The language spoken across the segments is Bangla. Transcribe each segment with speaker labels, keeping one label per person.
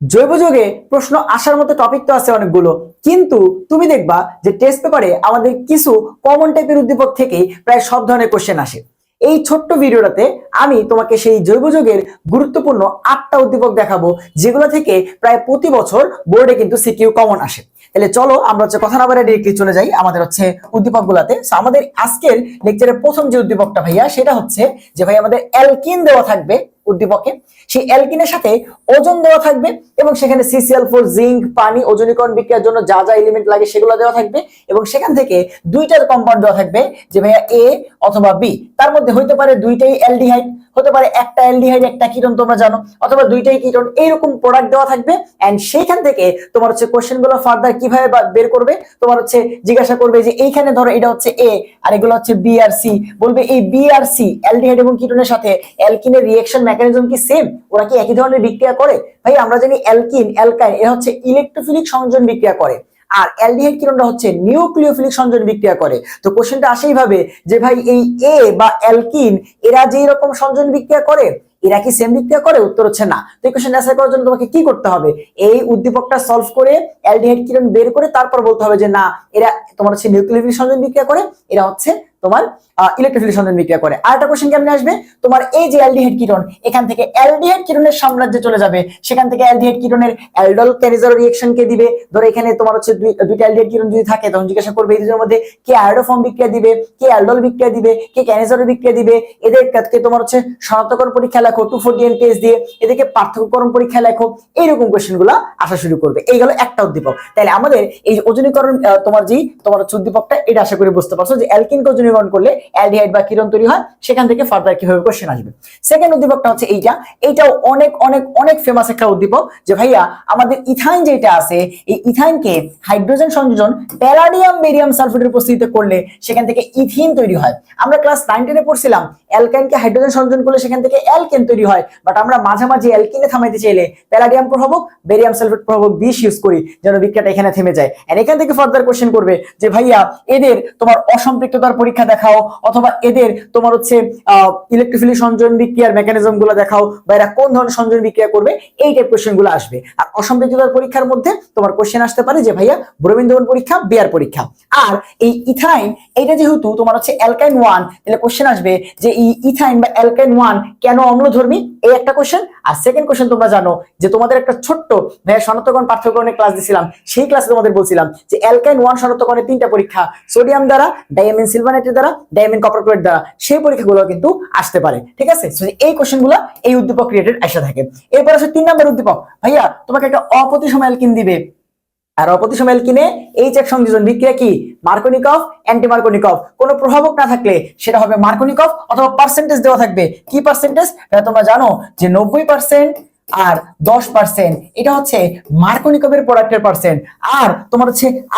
Speaker 1: জৈব যৌগে প্রশ্ন আসার মতো টপিক তো আছে অনেকগুলো, কিন্তু তুমি দেখবা যে টেস্ট পেপারে আমাদের কিছু কমন টাইপের উদ্দীপক থেকেই প্রায় সব ধরনের কোশ্চেন আসে। এই ছোট্ট ভিডিওটাতে আমি তোমাকে সেই জৈব যৌগের গুরুত্বপূর্ণ 8টা উদ্দীপক দেখাবো, যেগুলো থেকে প্রায় প্রতি বছর বোর্ডে কিন্তু সিকিউ কমন আসে। তাহলে চলো আমরা কথা না বলে ডিরেক্টলি চলে যাই আমাদের উদ্দীপক গুলাতে। আমাদের আজকের লেকচারের প্রথম যে উদ্দীপকটা ভাইয়া, সেটা হচ্ছে যে ভাই আমাদের অ্যালকিন দেওয়া থাকবে উদ্দীপকে, সেই অ্যালকিনের সাথে ওজন দেওয়া থাকবে এবং সেখানে CCl4, জিঙ্ক, পানি, ওজনীকরণ বিক্রিয়ার জন্য যা যা এলিমেন্ট লাগে সেগুলো দেওয়া থাকবে এবং সেখান থেকে দুইটা কম্পাউন্ড দেওয়া থাকবে যে ভাইয়া এ অথবা বি। তার মধ্যে হইতে পারে দুইটাই অ্যালডিহাইড, হতে পারে একটা অ্যালডিহাইড একটা কিটোন তোমরা জানো, অথবা দুইটাই কিটোন, এইরকম প্রোডাক্ট দেওয়া থাকবে। এন্ড সেইখান থেকে তোমার কোশ্চেন গুলো ফার্দার কিভাবে বের করবে, তোমার জিজ্ঞাসা করবে যে এইখানে ধরো এটা হচ্ছে এ আর এগুলো হচ্ছে বি আর সি, বলবে এই বি আর সি অ্যালডিহাইড এবং কিটোনের সাথে অ্যালকিনের রিঅ্যাকশন মেকানিজম কি সেম, ওরা কি একই ধরনের বিক্রিয়া করে? ভাই আমরা জানি অ্যালকিন অ্যালকাইন এরা হচ্ছে ইলেকট্রোফিলিক সংযোজন বিক্রিয়া করে, আর অ্যালডিহাইড কিটোনটা হচ্ছে নিউক্লিওফিলিক সংযোজন বিক্রিয়া করে। তো কোশ্চেনটা আসেই ভাবে যে ভাই এই এ বা অ্যালকিন এরা যেই রকম সংযোজন বিক্রিয়া করে এরা কি সেম বিক্রিয়া করে? উত্তর হচ্ছে না। তো এই কোশ্চেন অ্যান্সার করার জন্য তোমাকে কি করতে হবে? এই উদ্দীপকটা সলভ করে অ্যালডিহাইড কিটোন বের করে তারপর বলতে হবে যে না এরা তোমার নিউক্লিওফিলিক সংযোজন বিক্রিয়া করে, এরা হচ্ছে তোমার ইলেকট্রোফিলিক সংযোজন বিক্রিয়া করে। আর একটা কোশ্চেন কেমনে আসবে, তোমার এই যে অ্যালডিহাইড কিটোন এখান থেকে অ্যালডিহাইড কিটোনের সাম্রাজ্যে চলে যাবে, সেখান থেকে অ্যালডিহাইড কিটোনের অ্যালডল ক্যারিজার রিঅ্যাকশন কে দিবে। ধরো এখানে তোমার দুইটা অ্যালডিহাইড কিটোন যদি থাকে তখন জিজ্ঞাসা করবে এই দুটোর মধ্যে কে আয়োডোফর্ম বিক্রিয়া দিবে, কে অ্যালডল বিক্রিয়া দিবে, কে ক্যানিজার বিক্রিয়া দিবে। এদেরকে তোমার শনাক্তকরণ পরীক্ষা লেখো 2,4-DN টেস্ট দিয়ে, এদেরকে পার্থক্যকরণ পরীক্ষা লেখো। এইরকম কোশ্চেন গুলা আসা শুরু করবে। এই গেল একটা উদ্দীপক। তাহলে আমাদের এই ওজনীকরণ তোমার উদ্দীপকটা এটা আশা করি বুঝতে পারছো যে অ্যালকিনকে ওজনীকরণ করলে অ্যালডিহাইড বা কিটোন তৈরি হয়, সেখান থেকে ফার্দার কিভাবে কোশ্চেন আসবে। সেকেন্ড উদ্দীপকটা হচ্ছে এইটাও অনেক অনেক অনেক ফেমাস একটা উদ্দীপক যে ভাইয়া আমাদের ইথাইন যেটা আছে এই ইথাইনকে হাইড্রোজেন সংযোজন প্যালাডিয়াম বেরিয়াম সালফেটের উপস্থিতিতে করলে সেখান থেকে ইথিন তৈরি হয়। আমরা ক্লাস 9-10 পড়ছিলাম অ্যালকাইনকে হাইড্রোজেন সংযোজন করলে সেখান থেকে অ্যালকেন তৈরি হয়, বাট আমরা মাঝামাঝি অ্যালকিনে থামাইতে চাইলে প্যালাডিয়াম প্রভাবক বেরিয়াম সালফেট প্রভাবক বিষ ইউজ করি যেন বিক্রিয়াটা এখানে থেমে যায়। এন্ড এখান থেকে ফার্দার কোশ্চেন করবে যে ভাইয়া এদের তোমার অসম্পৃক্ততার পরীক্ষা দেখাও, অথবা এদের তোমার ইলেকট্রোফিলিক সংযোজন বিক্রিয়ার মেকানিজম গুলো দেখাও, বা এরা কোন ধরনের সংযোজন বিক্রিয়া করবে। এই টাইপ কোশ্চেন গুলো আসবে। আর অসম্পৃক্ততার পরীক্ষার মধ্যে তোমার কোশ্চেন আসতে পারে যে ভাইয়া ব্রোমিন দ্রবণ পরীক্ষা, বিয়ার পরীক্ষা। আর এই ইথাইন এটা যেহেতু তোমার অ্যালকাইন 1, তাহলে কোশ্চেন আসবে যে এই ইথাইন বা অ্যালকাইন 1 কেন অম্লধর্মী, এই একটা কোশ্চেন। আর সেকেন্ড কোশ্চেন তোমরা জানো যে তোমাদের একটা ছোট্ট ভাইয়া শনাক্তকরণ পার্থক্যকরণের ক্লাস দিছিলাম, সেই ক্লাসে তোমাদের বলছিলাম যে অ্যালকাইন 1 শনাক্তকরণের 3টা পরীক্ষা, সোডিয়াম দ্বারা, ডাইমিন সিলভানেটের দ্বারা, ডাইমিন কপার ক্লোরাইড দ্বারা, সেই পরীক্ষাগুলো কিন্তু আসতে পারে। ঠিক আছে, এই কোশ্চেনগুলো এই উদ্দীপক রিলেটেড আসা থাকে। এরপর আসে 3 নম্বর উদ্দীপক, ভাইয়া তোমাকে একটা অপ্রতিসম অ্যালকিন দিবে, আর অপ্রতিসম অ্যালকিনে এইচ1 সংযোজন বিক্রিয়া কি মার্কোনিকভ অ্যান্টি মার্কোনিকভ, কোনো প্রভাবক না থাকলে সেটা হবে মার্কোনিকভ, অথবা পার্সেন্টেজ দেওয়া থাকবে। কি পার্সেন্টেজ? তোমরা জানো যে 90% আর 10% এটা হচ্ছে মার্কোনিকভের প্রোডাক্টের পার্সেন্ট। আর তোমার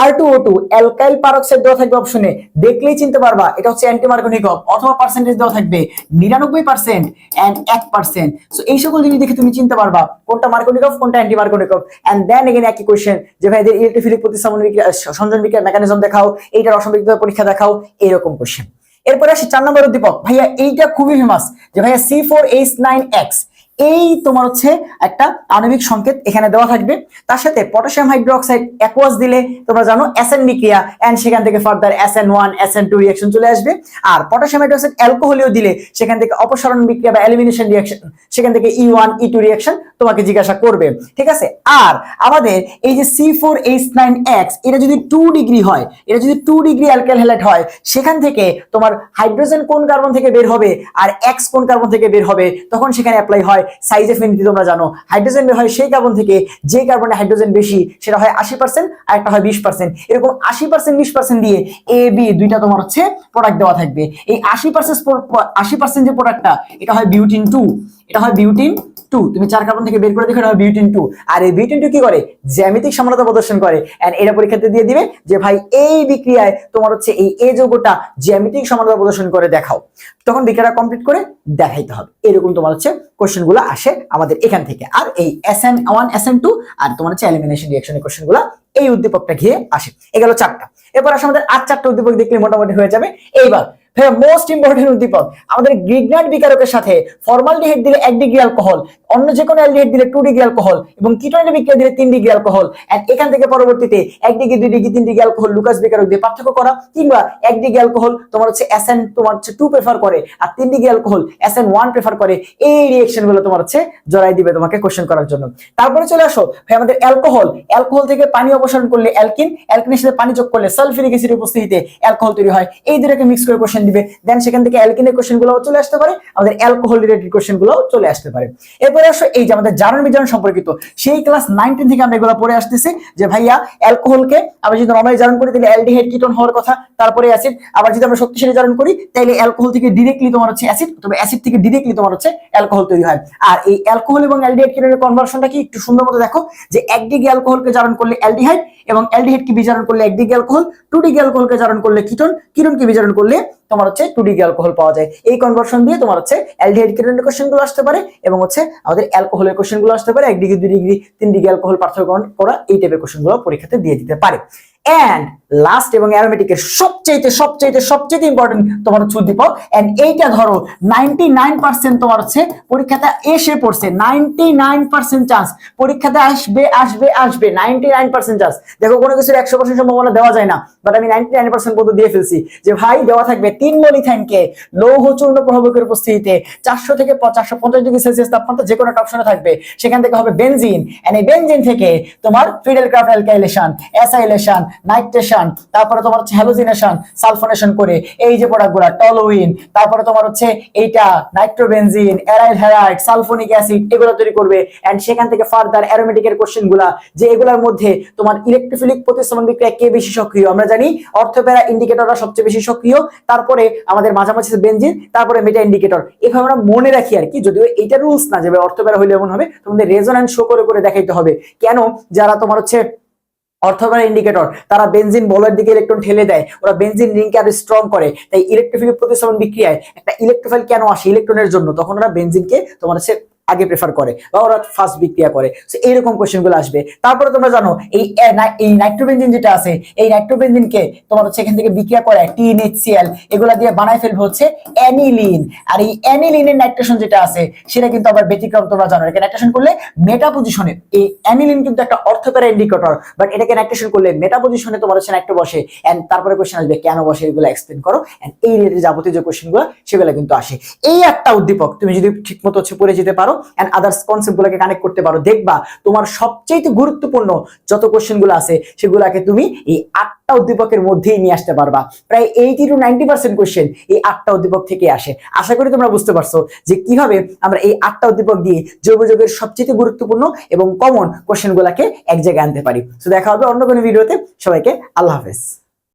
Speaker 1: R2O2 অ্যালকাইল পারক্সাইড দেওয়া থাকবে অপশনে, দেখলেই চিনতে পারবা এটা হচ্ছে অ্যান্টি মার্কোনিকভ, অথবা পার্সেন্টেজ দেওয়া থাকবে 99% এন্ড 1%। সো এই সকল জিনিস দেখে তুমি চিনতে পারবা কোনটা মার্কোনিকভ কোনটা অ্যান্টি মার্কোনিকভ। এন্ড দেন এগেইন একই কোশ্চেন যে ভাই এদের ইলেকট্রোফিলিক প্রতিস্থাপন বিক্রিয়া সংযোজন বিক্রিয়ার মেকানিজম দেখাও, এইটার অসম্পৃক্ততার পরীক্ষা দেখাও, এরকম কোশ্চেন। এরপরে আসি 4 নম্বর উদ্দীপক, ভাইয়া এইটা খুবই ফেমাস যে ভাইয়া C4H9X, এই তোমার একটা আণবিক সংকেত এখানে দেওয়া থাকবে, তার সাথে পটাশিয়াম হাইড্রোক্সাইড অ্যাকোয়াস দিলে তোমরা জানো SN বিক্রিয়া, এন্ড সেখান থেকে ফার্দার SN1 SN2 রিঅ্যাকশন চলে আসবে। আর পটাশিয়াম হাইড্রোক্সাইড অ্যালকোহলিও দিলে সেখান থেকে অপসারণ বিক্রিয়া বা এলিমিনেশন রিঅ্যাকশন, সেখান থেকে E1 E2 রিঅ্যাকশন তোমাকে জিজ্ঞাসা করবে। ঠিক আছে, আর আমাদের এই যে C4H9X এটা যদি 2 ডিগ্রি হয়, এটা যদি 2 ডিগ্রি অ্যালকাইল হ্যালাইড হয়, সেখান থেকে তোমার হাইড্রোজেন কোন কার্বন থেকে বের হবে আর X কোন কার্বন থেকে বের হবে, তখন সেখানে অ্যাপ্লাই হয় সাইজ এফিনিটি। তোমরা জানো হাইড্রোজেন বের হয় সেই কার্বন থেকে যে কার্বনে হাইড্রোজেন বেশি, সেটা হয় 80% আর একটা হয় 20%। এরকম 80% 20% দিয়ে এ বি দুইটা তোমার প্রোডাক্ট দেওয়া থাকবে। এই 80% যে প্রোডাক্টটা এটা হয় বিউটিন 2, এটা হয় বিউটিন 2। তুমি 4 কার্বন থেকে বের করে দেখো এটা হয় বিউটিন 2। আর এই বিউটিন 2 কি করে? জ্যামিতিক সমানতা প্রদর্শন করে। এন্ড এটা পরীক্ষাতে দিয়ে দিবে যে ভাই এই বিক্রিয়ায় তোমার এই এ যৌগটা জ্যামিতিক সমানতা প্রদর্শন করে দেখাও, তখন বিক্রিয়াটা কমপ্লিট করে দেখাইতে হবে। এরকম তোমার কোশ্চেনগুলো আসে আমাদের এখান থেকে। আর এই SN1 SN2 আর তোমার এলিমিনেশন রিঅ্যাকশনের কোশ্চেনগুলো এই উদ্দীপকটা ঘিরে আসে। এগুলো 4টা। এরপর আসলে আমাদের আর 4টা উদ্দীপক দেখলে মোটামুটি হয়ে যাবে। এইবার মোস্ট ইম্পর্টেন্ট উদ্দীপক, আমাদের গ্রিগনাইট বিকারকের সাথে ফর্মালডিহাইড দিলে 1 ডিগ্রি অ্যালকোহল, অন্য যে কোনো অ্যালডিহাইড দিলে 2 ডিগ্রি অ্যালকোহল এবং কিটোনের বিক্রিয়া দিলে 3 ডিগ্রি অ্যালকোহল। এন্ড এখান থেকে পরবর্তীতে 1 degree 2 degree 3 degree alcohol Lucas বিকারক দিয়ে পার্থক্য করা, কিংবা 1 ডিগ্রি অ্যালকোহল তোমার হচ্ছে SN তোমার হচ্ছে 2 প্রেফার করে আর 3 ডিগ্রি অ্যালকোহল SN1 প্রেফার করে, এই রিঅ্যাকশন গুলো তোমার হচ্ছে জড়াই দিবে তোমাকে কোশ্চেন করার জন্য। তারপরে চলে আসো ভাই আমাদের অ্যালকোহল, অ্যালকোহল থেকে পানি অপসারণ করলে অ্যালকিন, অ্যালকিনের সাথে পানি যোগ করলে সালফিউরিক অ্যাসিডের উপস্থিতিতে অ্যালকোহল তৈরি হয়, এই দুটোকে মিক্স করে কোশ্চেন দিবে। দেন সেখান থেকে অ্যালকিনের কোশ্চেন গুলো চলে আসতে পারে, আমাদের অ্যালকোহল রিলেটেড কোশ্চেন গুলো চলে আসতে পারে। এরপরে আসো এই যে আমাদের জারণ বিজারণ সম্পর্কিত, সেই ক্লাস 19 থেকে আমরা এগুলো পড়ে আসতেছি যে ভাইয়া অ্যালকোহলকে আমরা যদি নরমালি জারণ করি তাহলে অ্যালডিহাইড কিটোন হওয়ার কথা, তারপরে অ্যাসিড। আবার যদি আমরা শক্তিশালী জারণ করি তাহলে অ্যালকোহল থেকে ডিরেক্টলি তোমার হচ্ছে অ্যাসিড, তবে অ্যাসিড থেকে ডিরেক্টলি তোমার হচ্ছে অ্যালকোহল তৈরি হয়। আর এই অ্যালকোহল এবং অ্যালডিহাইড কিটোনের কনভার্সনটা কি একটু সুন্দর মতো দেখো, যে 1 ডিগ্রি অ্যালকোহলকে জারণ করলে অ্যালডিহাইড এবং অ্যালডিহাইডকে বিজারণ করলে 1 ডিগ্রি অ্যালকোহল, 2 ডিগ্রি অ্যালকোহলকে জারণ করলে কিটোন, কিটোনকে বিজারণ করলে তোমার হচ্ছে 2 ডিগ্রি অ্যালকোহল পাওয়া যায়। এই কনভার্সন দিয়ে তোমার হচ্ছে অ্যালডিহাইড কিটোনের কোশ্চেন গুলো আসতে পারে এবং হচ্ছে আমাদের অ্যালকোহলের কোশ্চেন গুলো আসতে পারে, 1 ডিগ্রি 2 ডিগ্রি 3 ডিগ্রি অ্যালকোহল পার্থক্য করা, এই টাইপের কোশ্চেন গুলো পরীক্ষাতে দিয়ে দিতে পারে। এন্ড লাস্ট এবং অ্যারোমেটিকের সবচেয়ে ইম্পর্টেন্ট তোমার হচ্ছে উদ্দীপক। এন্ড এইটা ধরো 99% তোমার হচ্ছে পরীক্ষাতে এসে পড়ছে, 99% চান্স পরীক্ষাতে আসবে 99% চান্স। দেখো কোনো কিছুর 100% সম্ভাবনা দেওয়া যায় না, বাট আমি 99% পর্যন্ত দিয়ে ফেলছি যে ভাই দেওয়া থাকবে 3 মোল ইথাইনকে লৌহ চূর্ণ প্রভাবকের উপস্থিতিতে 400 থেকে 450 ডিগ্রি সেলসিয়াস তাপমাত্রা যে কোনো একটা অপশনে থাকবে, সেখান থেকে হবে বেনজিন, এন্ড এই বেনজিন থেকে তোমার ফিডেলক্রাফট অ্যালকাইলেশন, অ্যাসাইলেশন, নাইট্রেশন, তারপরে তোমার হচ্ছে হ্যালোজিনেশন, সালফোনেশন করে এই যে প্রোডাক্টগুলো টলুইন, তারপরে তোমার হচ্ছে এইটা nitrobenzene, aryl halide, sulphonic acid, এগুলো তৈরি করবে। এন্ড সেখান থেকে ফার্দার অ্যারোমেটিকের কোশ্চেনগুলো, যে এগুলোর মধ্যে তোমার ইলেকট্রোফিলিক প্রতিস্থাপন বিক্রিয়া কে বেশি সক্রিয়, আমরা জানি অর্থোপ্যারা ইন্ডিকেটররা সবচেয়ে বেশি সক্রিয়, তারপরে আমাদের মাঝামাঝি বেনজিন, তারপরে মেটা ইন্ডিকেটর। এভাবে আমরা মনে রাখি আর কি, যদিও এইটা রুলস না যে অর্থোপ্যারা হইলে এমন হবে, তোমাদের রেজোন্যান্স শো করে করে দেখাইতে হবে। কেন? যারা তোমার হচ্ছে অর্থোপ্যারা ইন্ডিকেটর তারা বেনজিন বলের দিকে ইলেকট্রন ঠেলে দেয়, ওরা বেনজিন রিংকে আরো স্ট্রং করে, তাই ইলেকট্রোফিলিক প্রতিস্থাপন বিক্রিয়ায় একটা ইলেকট্রোফাইল কেন আসে ইলেকট্রনের জন্য, তখন ওরা বেনজিনকে তোমার হচ্ছে আগে প্রেফার করে বা ওরা ফার্স্ট বিক্রিয়া করে। সো এইরকম কোশ্চেন গুলো আসবে। তারপরে তোমরা জানো এই নাইট্রোবেনজিন যেটা আছে, এই নাইট্রোবেনজিনকে তোমার হচ্ছে এখান থেকে বিক্রিয়া করে TnHCl, এগুলা দিয়ে বানায় ফেলবে হচ্ছে অ্যানিলিন। আর এই অ্যানিলিনের নাইট্রেশন যেটা আছে সেটা কিন্তু আবার ব্যতিক্রম, তোমরা জানো এটাকে নাইট্রেশন করলে মেটা পজিশনে, এই অ্যানিলিন কিন্তু একটা অর্থোপ্যারা ইন্ডিকেটর, বাট এটাকে নাইট্রেশন করলে মেটা পজিশনে তোমার হচ্ছে নাইট্রো বসে। এন্ড তারপরে কোশ্চেন আসবে কেন বসে, এগুলো এক্সপ্লেন করো। এন্ড এই রিলেটেড যাবতীয় যে কোশ্চেনগুলো সেগুলো কিন্তু আসে। এই একটা উদ্দীপক তুমি যদি ঠিকমতো হচ্ছে পড়ে যেতে পারো এন্ড আদার্স কনসেপ্ট গুলোকে কানেক্ট করতে পারো, দেখবা তোমার সবচেয়ে গুরুত্বপূর্ণ যত কোশ্চেন গুলো আছে সেগুলোকে তুমি এই 8টা উদ্দীপকের মধ্যেই নিয়ে আসতে পারবা। প্রায় 80 to 90% কোশ্চেন এই 8টা উদ্দীপক থেকে আসে। আশা করি তোমরা বুঝতে পারছো যে কিভাবে আমরা এই 8টা উদ্দীপক দিয়ে জৈব যৌগের সবচেয়ে গুরুত্বপূর্ণ এবং কমন কোশ্চেন গুলাকে এক জায়গায় আনতে পারি। তো দেখা হবে অন্য কোনো ভিডিওতে। সবাইকে আল্লাহ হাফেজ।